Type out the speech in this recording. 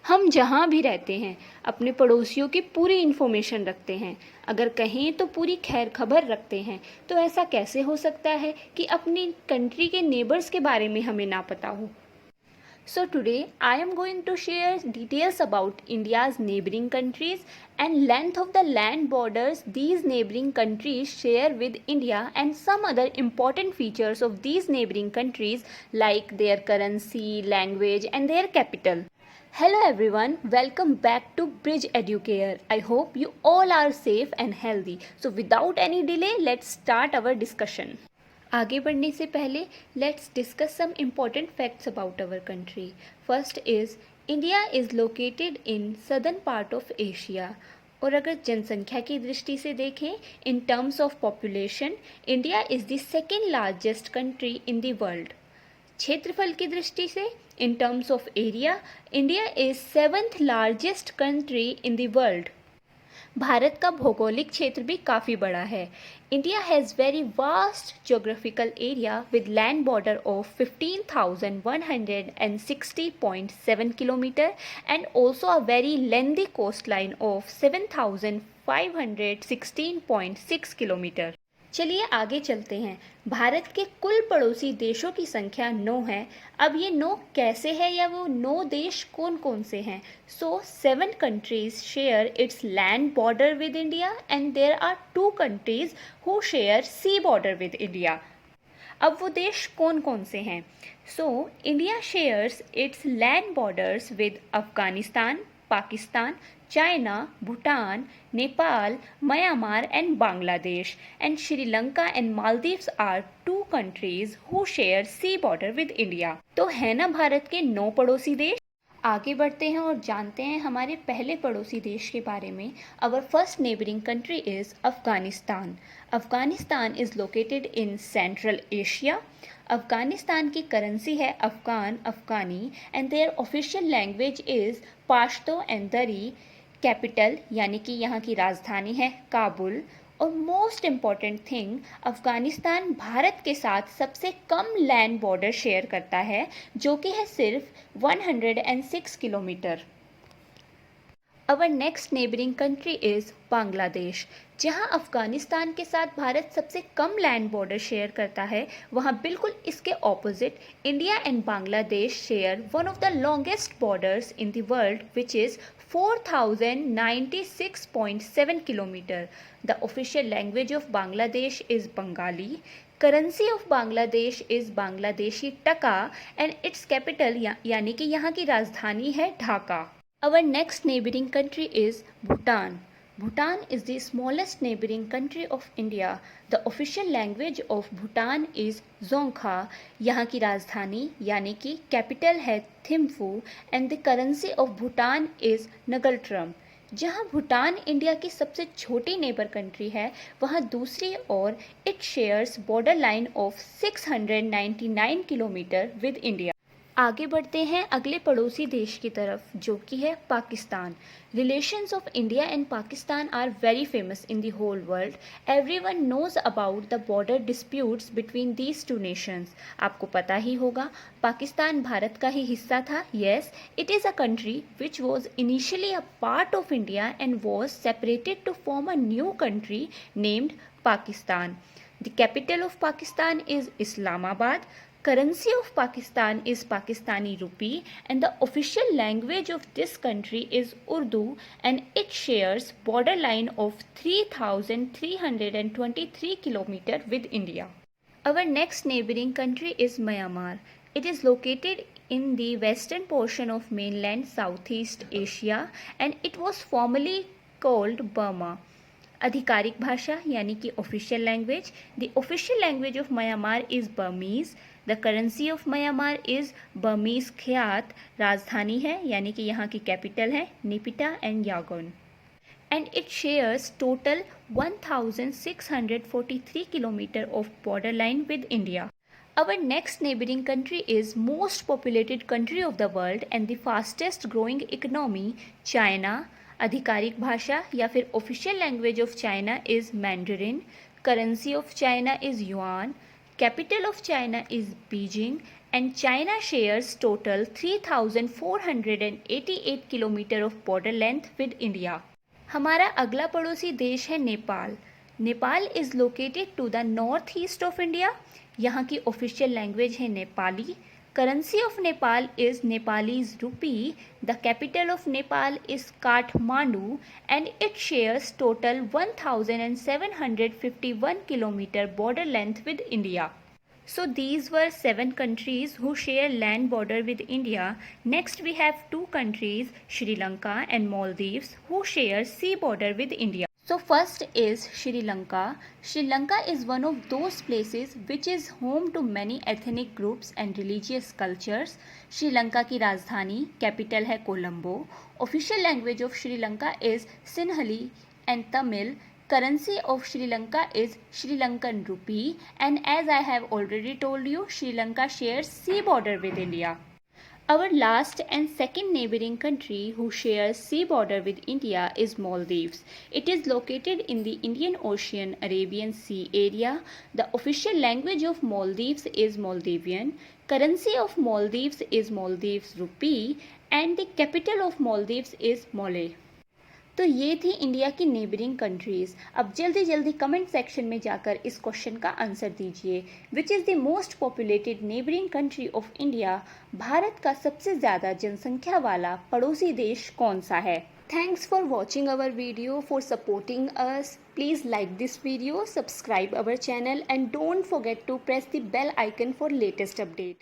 हम जहाँ भी रहते हैं अपने पड़ोसियों की पूरी इन्फॉर्मेशन रखते हैं, अगर कहें तो पूरी खैर खबर रखते हैं। तो ऐसा कैसे हो सकता है कि अपनी कंट्री के नेबर्स के बारे में हमें ना पता हो। So today I am going to share details about India's neighboring countries and length of the land borders these neighboring countries share with India and some other important features of these neighboring countries like their currency, language and their capital. Hello everyone, welcome back to Bridge Educare. I hope you all are safe and healthy. So without any delay, let's start our discussion. आगे बढ़ने से पहले let's discuss some important facts about our country. First is India is located in southern part of Asia. और अगर जनसंख्या की दृष्टि से देखें in terms of population, India is the second largest country in the world. क्षेत्रफल की दृष्टि से in terms of area, India is seventh largest country in the world. Bharat का भौगोलिक क्षेत्र भी काफ़ी बड़ा है. India has very vast geographical area with land border of 15,160.7 kilometre and also a very lengthy coast line of 7,516.6 kilometre. चलिए आगे चलते हैं. भारत के कुल पड़ोसी देशों की संख्या 9 है. अब ये 9 कैसे है या वो 9 देश कौन कौन से हैं? सो 7 countries share its land border with India and there are 2 countries who share sea border with India. अब वो देश कौन कौन से हैं? So India shares it's land borders with Afghanistan, Pakistan, China, Bhutan, Nepal, Myanmar and Bangladesh, and Sri Lanka and Maldives are 2 countries who share sea border with India. तो है ना भारत के 9 पड़ोसी देश. आगे बढ़ते हैं और जानते हैं हमारे पहले पड़ोसी देश के बारे में. Our first neighboring country is Afghanistan. Afghanistan is located in central Asia. Afghanistan की करेंसी है afghani and their official language is Pashto and Dari. Capital यानी कि यहाँ की राजधानी है काबुल. और most important thing, Afghanistan Bharat के साथ सबसे कम लैंड बॉर्डर शेयर करता है जो कि है सिर्फ 106 kilometre. Our next neighbouring country is Bangladesh. जहां अफ़गानिस्तान के साथ भारत सबसे कम लैंड बॉर्डर शेयर करता है, वहां बिल्कुल इसके opposite India and Bangladesh share one of the longest borders in the world which is 4,096.7 kilometre. The official language of Bangladesh is Bengali. Currency of Bangladesh is Bangladeshi Taka and its capital यानी कि यहाँ की राजधानी है Dhaka. Our next neighboring country is Bhutan. Bhutan is the smallest neighboring country of India. The official language of Bhutan is Dzongkha. यहाँ की राजधानी यानी कि कैपिटल है Thimphu and the currency of Bhutan is Nagaltrum. जहाँ भूटान इंडिया की सबसे छोटी नेबर कंट्री है, वहाँ दूसरी ओर it shares border line of 699 kilometre with India. आगे बढ़ते हैं अगले पड़ोसी देश की तरफ जो कि है Pakistan. Relations of India and Pakistan are very famous in the whole world. Everyone knows about the border disputes between these two nations. आपको पता ही होगा पाकिस्तान भारत का ही हिस्सा था. Yes, it is a country which was initially a part of India and was separated to form a new country named Pakistan. The capital of Pakistan is Islamabad. Currency of Pakistan is Pakistani rupee and the official language of this country is Urdu and it shares borderline of 3,323 kilometer with India. Our next neighboring country is Myanmar. It is located in the western portion of mainland Southeast Asia and it was formerly called Burma. आधिकारिक भाषा यानी कि official language. The official language of Myanmar is Burmese. The currency of Myanmar is Burmese kyat. राजधानी है यानी कि यहाँ की कैपिटल है Naypyitaw and Yangon. And it shares total 1,643 kilometre of border line with India. Our next neighboring country is most populated country of the world and the fastest growing economy, China. आधिकारिक भाषा या फिर official language of China is Mandarin. Currency of China is yuan. Capital of China is Beijing and China shares total 3,488 kilometer of border length with India. हमारा अगला पड़ोसी देश है Nepal. Nepal is located to the northeast of India. यहाँ की official language है Nepali. Currency of Nepal is Nepalese rupee. The capital of Nepal is Kathmandu and it shares total 1,751 kilometer border length with India. So these were 7 countries who share land border with India. Next we have 2 countries, Sri Lanka and Maldives, who share sea border with India. So first is Sri Lanka. Sri Lanka is one of those places which is home to many ethnic groups and religious cultures. Sri Lanka की राजधानी capital है Colombo. Official language of Sri Lanka is Sinhala and Tamil. Currency of Sri Lanka is Sri Lankan rupee, and as I have already told you, Sri Lanka shares sea border with India. Our last and second neighboring country who shares sea border with India is Maldives. It is located in the Indian Ocean Arabian Sea area. The official language of Maldives is Maldivian. Currency of Maldives is Maldives rupee and the capital of Maldives is Mole. तो ये थी India की neighbouring countries. अब जल्दी जल्दी comment section में जाकर इस क्वेश्चन का आंसर दीजिए. Which is the most populated neighbouring country of India? Bharat का सबसे ज़्यादा जनसंख्या वाला पड़ोसी देश कौन सा है? Thanks for watching our video, for supporting us. Please like this video, subscribe our channel and don't forget to press the bell icon for latest update.